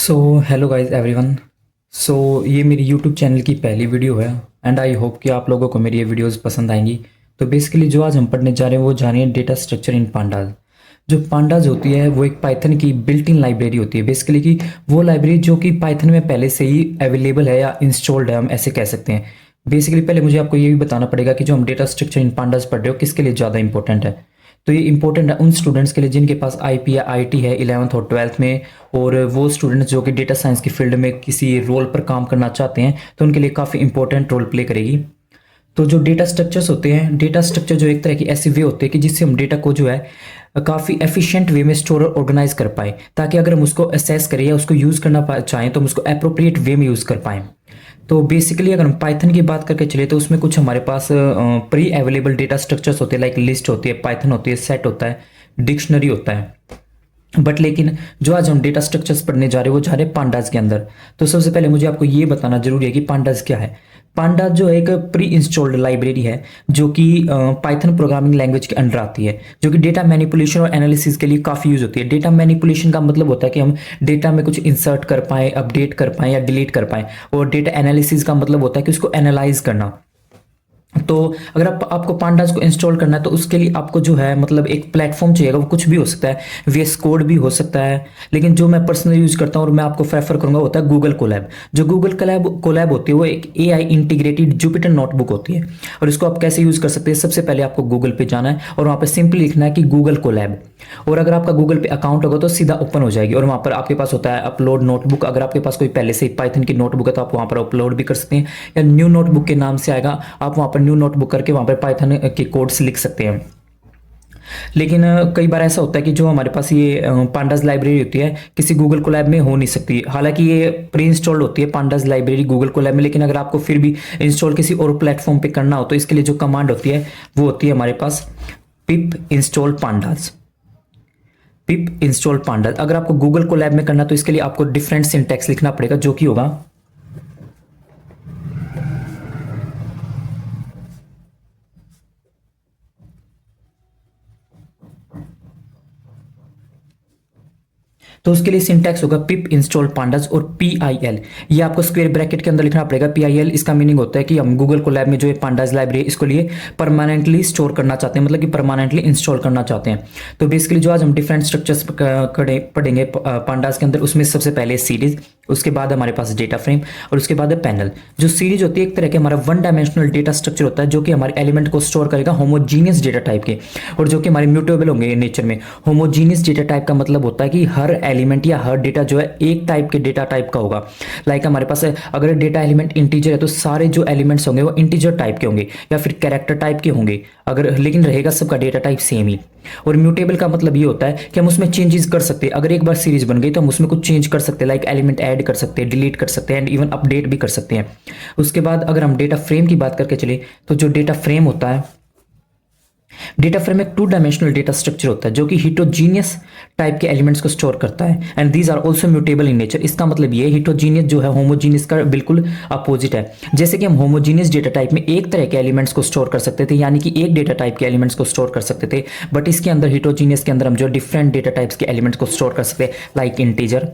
सो hello guys everyone. So ये मेरी YouTube channel की पहली वीडियो है एंड आई होप कि आप लोगों को मेरी ये वीडियोस पसंद आएंगी। तो बेसिकली जो आज हम पढ़ने जा रहे हैं वो जा रहे हैं डेटा स्ट्रक्चर इन पांडाज। जो पांडाज होती है वो एक पाइथन की बिल्ट इन लाइब्रेरी होती है, बेसिकली कि वो लाइब्रेरी जो कि पाइथन में पहले से ही अवेलेबल है या इंस्टॉल्ड है, हम ऐसे कह सकते हैं। बेसिकली पहले मुझे आपको ये भी बताना पड़ेगा कि जो हम डेटा स्ट्रक्चर इन पांडाज पढ़ रहे हो किसके लिए ज़्यादा इंपॉर्टेंट है। तो ये इंपॉर्टेंट है उन स्टूडेंट्स के लिए जिनके पास आईपी या आईटी है 11th और 12th में, और वो स्टूडेंट्स जो कि डेटा साइंस की फील्ड में किसी रोल पर काम करना चाहते हैं तो उनके लिए काफ़ी इंपॉर्टेंट रोल प्ले करेगी। तो जो डेटा स्ट्रक्चर्स होते हैं, डेटा स्ट्रक्चर जो एक तरह की ऐसी वे होते हैं कि जिससे हम डेटा को जो है काफ़ी एफिशिएंट वे में स्टोर और ऑर्गेनाइज कर पाए, ताकि अगर हम उसको असेस करें या उसको यूज़ करना चाहें तो हम उसको अप्रोप्रिएट वे में यूज़ कर पाएँ। तो बेसिकली अगर हम पाइथन की बात करके चले तो उसमें कुछ हमारे पास प्री अवेलेबल डेटा स्ट्रक्चर्स होते हैं, लाइक लिस्ट होती है, पाइथन होती है, सेट होता है, डिक्शनरी होता है। बट लेकिन जो आज हम डेटा स्ट्रक्चर्स पढ़ने जा रहे हैं वो जा रहे हैं पांडाज के अंदर। तो सबसे पहले मुझे आपको ये बताना जरूरी है कि पांडाज क्या है। पांडाज जो एक प्री इंस्टॉल्ड लाइब्रेरी है जो कि पाइथन प्रोग्रामिंग लैंग्वेज के अंडर आती है, जो कि डेटा मैनिपुलेशन और एनालिसिस के लिए काफ़ी यूज होती है। डेटा मैनिपुलेशन का मतलब होता है कि हम डेटा में कुछ इंसर्ट कर पाएँ, अपडेट कर पाएँ या डिलीट कर पाएँ, और डेटा एनालिसिस का मतलब होता है कि उसको एनालाइज करना। तो अगर आपको पांडास को इंस्टॉल करना है तो उसके लिए आपको जो है मतलब एक प्लेटफॉर्म चाहिएगा। वो कुछ भी हो सकता है, वीएस कोड भी हो सकता है, लेकिन जो मैं पर्सनली यूज करता हूँ और मैं आपको प्रेफर करूंगा होता है गूगल कोलैब। जो गूगल कोलैब होती है वो एक एआई इंटीग्रेटेड जुपिटर नोटबुक होती है। और इसको आप कैसे यूज कर सकते हैं, सबसे पहले आपको गूगल पे जाना है और वहाँ पे सिंपली लिखना है कि गूगल कोलैब, और अगर आपका गूगल पे अकाउंट होगा तो सीधा ओपन हो जाएगी। और वहाँ पर आपके पास होता है अपलोड नोटबुक। अगर आपके पास कोई पहले से पाइथन की नोटबुक है तो आप वहाँ पर अपलोड भी कर सकते हैं, या न्यू नोटबुक के नाम से आएगा, आप वहाँ पर न्यू नोटबुक करके वहाँ पर पाइथन के कोड्स लिख सकते हैं। लेकिन कई बार ऐसा होता है कि जो हमारे पास ये पांडास लाइब्रेरी होती है किसी गूगल कोलैब में हो नहीं सकती। हालांकि ये प्री इंस्टॉल्ड होती है पांडास लाइब्रेरी गूगल कोलैब में, लेकिन अगर आपको फिर भी इंस्टॉल किसी और प्लेटफॉर्म पे करना हो तो इसके लिए जो कमांड होती है वो होती है हमारे पास pip install pandas. Pip install pandas अगर आपको गूगल कोलैब में करना तो इसके लिए आपको डिफरेंट सिंटैक्स लिखना पड़ेगा, जो कि होगा तो उसके लिए सिंटैक्स होगा पिप इंस्टॉल पांडास और PIL। ये आपको स्क्वायर ब्रैकेट के अंदर लिखना पड़ेगा। PIL इसका मीनिंग होता है कि हम गूगल कोलैब में जो ये पांडास लाइब्रेरी इसको लिए परमानेंटली स्टोर करना चाहते हैं, मतलब कि परमानेंटली इंस्टॉल करना चाहते हैं। तो बेसिकली जो आज हम डिफरेंट स्ट्रक्चर्स पढ़ेंगे पांडास के अंदर, उसमें सबसे पहले सीरीज, उसके बाद हमारे पास डेटा फ्रेम, और उसके बाद है पैनल। जो सीरीज होती है एक तरह के हमारा वन डायमेंशनल डेटा स्ट्रक्चर होता है जो कि हमारे एलिमेंट को स्टोर करेगा होमोजीनियस डेटा टाइप के, और जो कि हमारे म्यूटेबल होंगे नेचर में। होमोजीनियस डेटा टाइप का मतलब होता है कि हर एलिमेंट या हर डेटा जो है एक टाइप के डेटा टाइप का होगा। लाइक हमारे पास अगर डेटा एलिमेंट इंटीजर है तो सारे जो एलिमेंट्स होंगे वो इंटीजर टाइप के होंगे या फिर कैरेक्टर टाइप के होंगे, अगर लेकिन रहेगा सबका डेटा टाइप सेम ही। और म्यूटेबल का मतलब ये होता है कि हम उसमें चेंजेस कर सकते हैं। अगर एक बार सीरीज बन गई तो हम उसमें कुछ चेंज कर सकते हैं, लाइक एलिमेंट ऐड कर सकते हैं, डिलीट कर सकते हैं, एंड इवन अपडेट भी कर सकते हैं। उसके बाद अगर हम डेटा फ्रेम की बात करके चले तो जो डेटा फ्रेम होता है, डेटा फ्रेम एक टू डायमेंशनल डेटा स्ट्रक्चर होता है जो कि हिटोजीनियस टाइप के एलिमेंट्स को स्टोर करता है, and these are also mutable in nature. इसका मतलब ये हिटोजीनियस जो है होमोजीनियस का बिल्कुल अपोजिट है। जैसे कि हम होमोजीनियस डेटा टाइप में एक तरह के एलिमेंट्स को स्टोर कर सकते थे, यानी कि एक डेटा टाइप के एलिमेंट्स को स्टोर कर सकते थे, बट इसके अंदर हिटोजीनियस के अंदर हम जो डिफरेंट डेटा टाइप्स के एलिमेंट्स को स्टोर कर सकते हैं, like integer,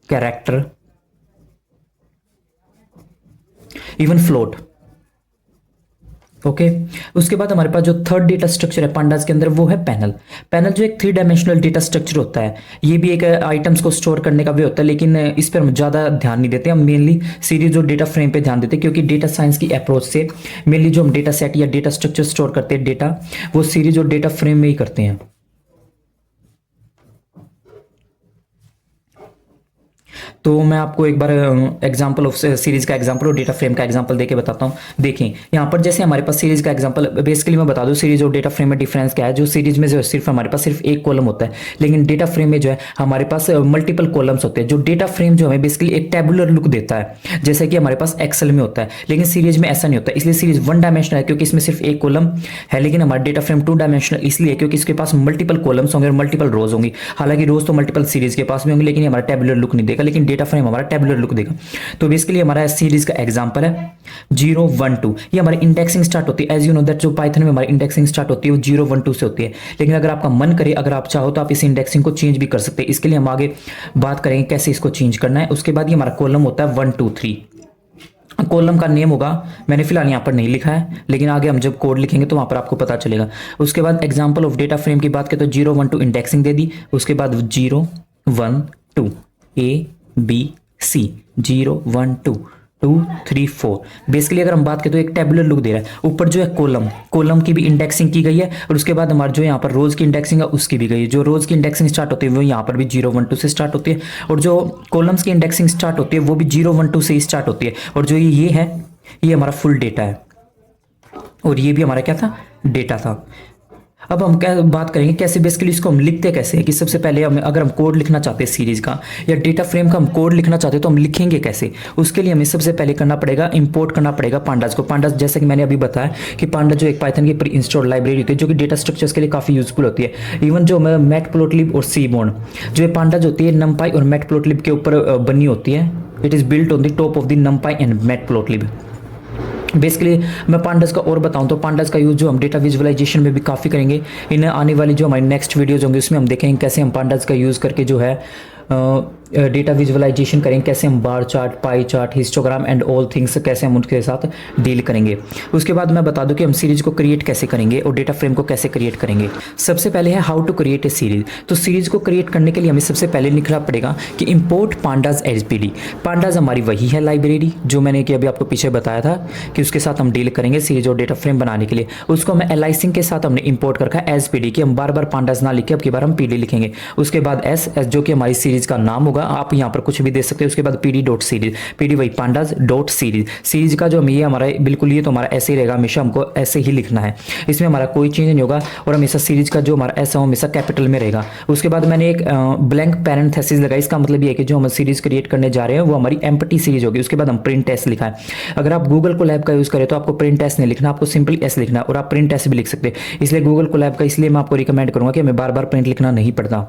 character, even float. Okay उसके बाद हमारे पास जो थर्ड डेटा स्ट्रक्चर है पांडास के अंदर वो है पैनल। पैनल जो एक थ्री डायमेंशनल डेटा स्ट्रक्चर होता है, ये भी एक आइटम्स को स्टोर करने का वे होता है, लेकिन इस पर हम ज़्यादा ध्यान नहीं देते। हम मेनली सीरीज और डेटा फ्रेम पे ध्यान देते हैं, क्योंकि डेटा साइंस की अप्रोच से मेनली जो हम डेटा सेट या डेटा स्ट्रक्चर स्टोर करते हैं डेटा, वो सीरीज और डेटा फ्रेम में ही करते हैं। तो मैं आपको एक बार एग्जांपल ऑफ सीरीज का एग्जांपल और डेटा फ्रेम का एग्जांपल देके बताता हूँ। देखें यहाँ पर जैसे हमारे पास सीरीज का एग्जांपल, बेसिकली मैं बता दूँ सीरीज और डेटा फ्रेम में डिफरेंस क्या है। जो सीरीज में जो है सिर्फ हमारे पास सिर्फ एक कॉलम होता है, लेकिन डेटा फ्रेम में जो है हमारे पास मल्टीपल कॉलम्स होते हैं। जो डेटा फ्रेम जो हमें बेसिकली एक टेबुलर लुक देता है, जैसे कि हमारे पास एक्सेल में होता है, लेकिन सीरीज में ऐसा नहीं होता। इसलिए सीरीज वन डायमेंशनल है क्योंकि इसमें सिर्फ एक कॉलम है, लेकिन हमारा डेटा फ्रेम टू डायमेंशनल इसलिए क्योंकि इसके पास मल्टीपल कॉलम्स होंगे और मल्टीपल रोज होंगी। हालांकि रोज तो मल्टीपल सीरीज के पास भी होंगे, लेकिन हमारा टेबुलर लुक नहीं देगा, लेकिन डेटा फ्रेम हमारा टेबुलर लुक देगा। तो बेसिकली हमारा सीरीज का एग्जांपल है 0 1 2, ये हमारी इंडेक्सिंग स्टार्ट होती है। एज यू नो दैट जो पाइथन में हमारी इंडेक्सिंग स्टार्ट होती है वो 0 1 2 से होती है, लेकिन अगर आपका मन करे, अगर आप चाहो तो आप इस इंडेक्सिंग को चेंज भी कर सकते हैं। इसके लिए हम आगे बात करेंगे कैसे इसको चेंज करना है। उसके बाद ये हमारा कॉलम होता है 1 2 3, कॉलम का नेम होगा, मैंने फिलहाल यहाँ पर नहीं लिखा है, लेकिन आगे हम जब कोड लिखेंगे तो वहाँ पर आपको पता चलेगा। उसके बाद एग्जांपल ऑफ डेटा फ्रेम की बात करें तो 0 1 2 इंडेक्सिंग दे दी, उसके बाद 0 1 2 A B C 0 1 2 2 3 4। बेसिकली अगर हम बात करें तो एक टेबुलर लुक दे रहा है। ऊपर जो है कॉलम की भी इंडेक्सिंग की गई है, और उसके बाद हमारा जो यहाँ पर रोज की इंडेक्सिंग है उसकी भी गई है। जो रोज की इंडेक्सिंग स्टार्ट होती है वो यहाँ पर भी 0 1 2 से स्टार्ट होती है, और जो कॉलम्स की इंडेक्सिंग स्टार्ट होती है वो भी 0 1 2 से ही स्टार्ट होती है। और जो ये है, ये हमारा फुल डेटा है, और ये भी हमारा क्या था, डेटा था। अब हम क्या बात करेंगे कैसे बेसिकली इसको हम लिखते कैसे हैं, कि सबसे पहले हम अगर हम कोड लिखना चाहते हैं सीरीज का या डेटा फ्रेम का हम कोड लिखना चाहते हैं तो हम लिखेंगे कैसे। उसके लिए हमें सबसे पहले करना पड़ेगा, इंपोर्ट करना पड़ेगा पांडास को। पांडास जैसे कि मैंने अभी बताया कि पांडास जो एक पाइथन की प्री इंस्टॉल लाइब्रेरी होती है जो कि डेटा स्ट्रक्चर्स के लिए काफ़ी यूजफुल होती है। इवन जो मैटप्लोटलिब और सीबोर्न, जो ये पांडास होती है नमपाई और मैटप्लोटलिब के ऊपर बनी होती है। It is built on the top of the नमपाई and matplotlib. Basically मैं पांडास का और बताऊं तो पांडास का यूज़ जो हम डेटा विजुअलाइजेशन में भी काफ़ी करेंगे। इन आने वाली जो हमारी नेक्स्ट वीडियोज होंगे उसमें हम देखेंगे कैसे हम पांडास का यूज़ करके जो है डेटा विजुअलाइजेशन करेंगे, कैसे हम bar chart, pie chart, histogram and all things कैसे हम उनके साथ डील करेंगे। उसके बाद मैं बता दूं कि हम सीरीज को क्रिएट कैसे करेंगे और डेटा फ्रेम को कैसे क्रिएट करेंगे। सबसे पहले है how to create a series. तो सीरीज को क्रिएट करने के लिए हमें सबसे पहले लिखना पड़ेगा कि इंपोर्ट पांडास एसपीडी। पांडास हमारी वही है लाइब्रेरी जो मैंने कि अभी आपको पीछे बताया था कि उसके साथ हम डील करेंगे सीरीज और डेटा फ्रेम बनाने के लिए। उसको हमें एलाइसिंग के साथ हमने इंपोर्ट कर रखा है एसपीडी, कि हम बार बार पांडास ना लिखे, अब की बार हम पीडी लिखेंगे। उसके बाद एस जो कि हमारी सीरीज का नाम होगा, आप यहाँ पर कुछ भी दे सकते हैं। उसके बाद पीडी डॉट सीरीज, पीडी वही पांडास डॉट सीरीज। सीरीज का जो ये हमारा बिल्कुल ये तो हमारा ऐसे ही रहेगा, हमेशा हमको ऐसे ही लिखना है, इसमें हमारा कोई चेंज नहीं होगा, और हमेशा सीरीज का जो हमारा ऐसा हमेशा कैपिटल में रहेगा। उसके बाद मैंने एक ब्लैंक पैरेंथेसिस लगाई, इसका मतलब ये है कि जो हम सीरीज क्रिएट करने जा रहे हैं वो हमारी एम्प्टी सीरीज होगी। उसके बाद हम प्रिंट एस लिखा है। अगर आप गूगल कोलैब का यूज करें तो आपको प्रिंट एस नहीं लिखना, आपको सिंपली एस लिखना है, और आप प्रिंट एस भी लिख सकते हैं। इसलिए गूगल कोलैब का इसलिए मैं आपको रिकमेंड करूंगा कि हमें बार बार प्रिंट लिखना नहीं पड़ता।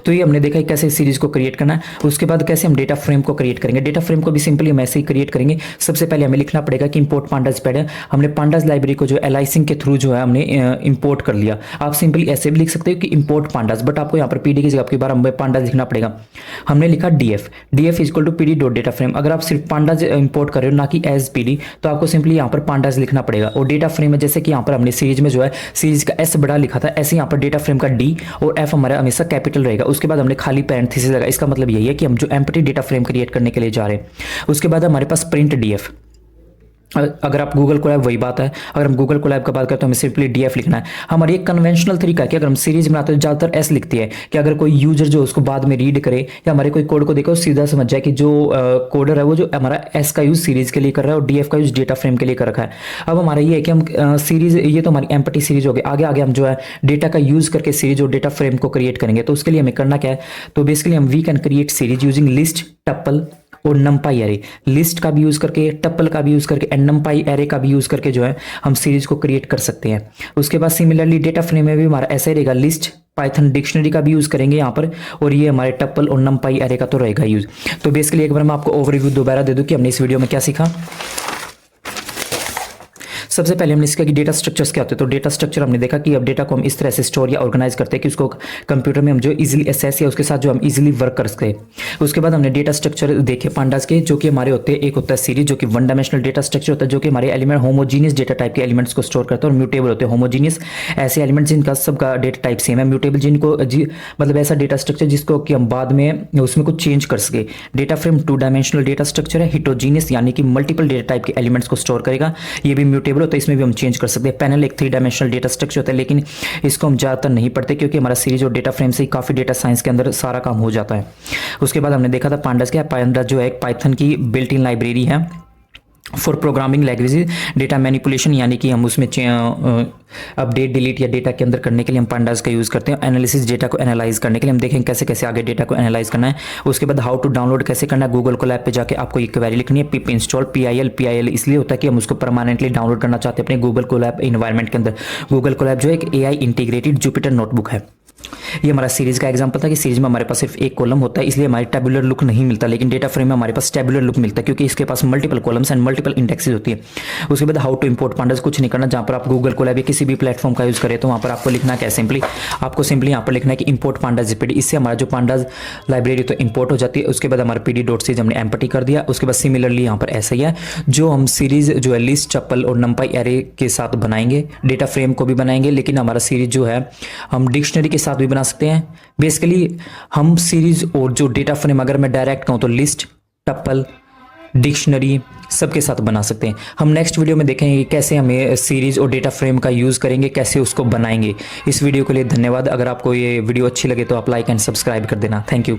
तो ये हमने देखा है कैसे सीरीज को क्रिएट करना है। उसके बाद कैसे हम डेटा फ्रेम को क्रिएट करेंगे। डेटा फ्रेम को भी सिंपली हम ऐसे ही क्रिएट करेंगे। सबसे पहले हमें लिखना पड़ेगा कि इंपोर्ट पांडास पैड है। हमने पांडास लाइब्रेरी को जो एलाइसिंग के थ्रू जो है हमने इंपोर्ट कर लिया। आप सिंपली ऐसे भी लिख सकते हो कि इंपोर्ट पांडास, बट आपको यहाँ पर पीडी की जगह आपकी बार हमें पांडास लिखना पड़ेगा। हमने लिखा DF is equal to PD dot data frame. अगर आप सिर्फ पांडास इंपोर्ट कर रहे हो ना कि एज पीडी, तो आपको सिंपली यहाँ पर पांडास लिखना पड़ेगा। और डेटा फ्रेम में जैसे कि यहाँ पर हमने सीरीज में जो है सीरीज का एस बड़ा लिखा था, ऐसे यहाँ पर डेटा फ्रेम का डी और एफ हमारा हमेशा कैपिटल रहेगा। उसके बाद हमने खाली पैरेंथेसिस लगा। इसका मतलब यही है कि हम जो एम्प्टी डेटा फ्रेम क्रिएट करने के लिए जा रहे हैं। उसके बाद हमारे पास प्रिंट डीएफ। अगर आप गूगल कोलैब वही बात है, अगर हम गूगल कोलैब का बात करते हैं तो हमें सिंपली डीएफ लिखना है। हमारी एक कन्वेंशनल तरीका है कि अगर हम सीरीज बनाते हैं ज़्यादातर एस लिखती है कि अगर कोई यूजर जो उसको बाद में रीड करे या हमारे कोई कोड को देखे वो सीधा समझ जाए कि जो कोडर है वो जो हमारा एस का यूज सीरीज के लिए कर रहा है और डीएफ का यूज डेटा फ्रेम के लिए कर रखा है। अब हमारा ये है कि हम सीरीज, ये तो हमारी एम्प्टी सीरीज हो गई। आगे आगे हम जो है डेटा का यूज करके सीरीज और डेटा फ्रेम को क्रिएट करेंगे। तो उसके लिए हमें करना क्या है, तो बेसिकली हम we can create series using list, tuple और नमपाई एरे। लिस्ट का भी यूज करके, टप्पल का भी यूज करके एंड नमपाई एरे का भी यूज करके जो है हम सीरीज को क्रिएट कर सकते हैं। उसके बाद सिमिलरली डेटा फ्रेम में भी हमारा ऐसा रहेगा, लिस्ट, पाइथन डिक्शनरी का भी यूज करेंगे यहाँ पर, और ये हमारे टप्पल और नमपाई एरे का तो रहेगा यूज। तो बेसिकली एक बार मैं आपको ओवरव्यू दोबारा दे दूं कि हमने इस वीडियो में क्या सीखा। सबसे पहले हमने सीखा कि डेटा स्ट्रक्चर्स क्या होते हैं। तो डेटा स्ट्रक्चर हमने देखा कि अब डेटा को हम इस तरह से स्टोर या ऑर्गेनाइज करते हैं कि उसको कंप्यूटर में हम जो इजीली एसेस या उसके साथ जो हम इजीली वर्क कर सकते हैं। उसके बाद हमने डेटा स्ट्रक्चर देखे पांडास के, जो कि हमारे होते हैं, एक होता है सीरीज जो कि वन डायमेंशनल डेटा स्ट्रक्चर होता है, जो कि हमारे एलिमेंट होमोजीनियस डेटा टाइप के एलिमेंट्स को स्टोर करता है, और म्यूटेबल होते हैं होमोजीनियस ऐसे एलिमेंट्स जिनका सबका डेटा टाइप सेम है। म्यूटेबल जिनको मतलब ऐसा डेटा स्ट्रक्चर जिसको कि हम बाद में उसमें कुछ चेंज कर सके। Data frame to dimensional data structure है। हिटोजीनियस यानी कि मल्टीपल डेटा टाइप के एलिमेंट्स को स्टोर करेगा, ये भी म्यूटेबल होता है, इसमें भी हम चेंज कर सकते हैं। पैनल एक थ्री डायमेंशनल डेटा स्ट्रक्चर होता है, लेकिन इसको हम ज़्यादातर नहीं पढ़ते क्योंकि हमारा सीरीज और डेटा फ्रेम से ही काफ़ी डेटा साइंस के अंदर सारा काम हो जाता है। उसके बाद हमने देखा था पांडास क्या है। पांडास जो है एक पाइथन की बिल्ट इन लाइब्रेरी है for programming languages, data manipulation यानी कि हम उसमें अपडेट डिलीट या डेटा के अंदर करने के लिए हम पांडास का यूज़ करते हैं। एनालिसिस, डेटा को एनालाइज करने के लिए हम देखेंगे कैसे कैसे आगे डेटा को एनालाइज करना है। उसके बाद हाउ टू डाउनलोड कैसे करना है। गूगल कोलैब पे जाके आपको एक क्वेरी लिखनी है, पिप इंस्टॉल PIL इसलिए होता है कि हम उसको परमानेंटली डाउनलोड करना चाहते हैं अपने गूगल कोलैब इन्वायरमेंट के अंदर। गूगल कोलैब जो एक AI इंटीग्रेटेड जुपिटर नोटबुक है। ये हमारा सीरीज का एग्जांपल था कि सीरीज में हमारे पास सिर्फ एक कॉलम होता है, इसलिए हमारी टेबुलर लुक नहीं मिलता, लेकिन डेटा फ्रेम में हमारे पास टेबुलर लुक मिलता है क्योंकि इसके पास multiple columns and multiple indexes होती है। उसके बाद हाउ टू इंपोर्ट पांडास, कुछ नहीं करना, जहाँ पर आप गूगल कोलैब या किसी भी प्लेटफॉर्म का यूज करें तो वहाँ पर आपको लिखना क्या है, आपको सिंपली यहाँ पर लिखना है कि इंपोर्ट पांडास जीपीडी। इससे हमारा जो पांडास लाइब्रेरी तो इंपोर्ट हो जाती है। उसके बाद हमारा pd.c हमने एम्पटी कर दिया। उसके बाद सिमिलरली यहाँ पर ऐसा ही है, जो हम सीरीज जो है लिस्ट, चप्पल और नंपाई एरे के साथ बनाएंगे, डेटा फ्रेम को भी बनाएंगे, लेकिन हमारा सीरीज जो है हम डिक्शनरी के साथ भी बना सकते हैं। बेसिकली हम सीरीज और जो डेटा फ्रेम अगर मैं डायरेक्ट कहूँ तो लिस्ट, टप्पल, डिक्शनरी सबके साथ बना सकते हैं। हम नेक्स्ट वीडियो में देखेंगे कैसे हमें सीरीज और डेटा फ्रेम का यूज़ करेंगे, कैसे उसको बनाएंगे। इस वीडियो के लिए धन्यवाद। अगर आपको ये वीडियो अच्छी लगे तो आप लाइक एंड सब्सक्राइब कर देना। Thank you.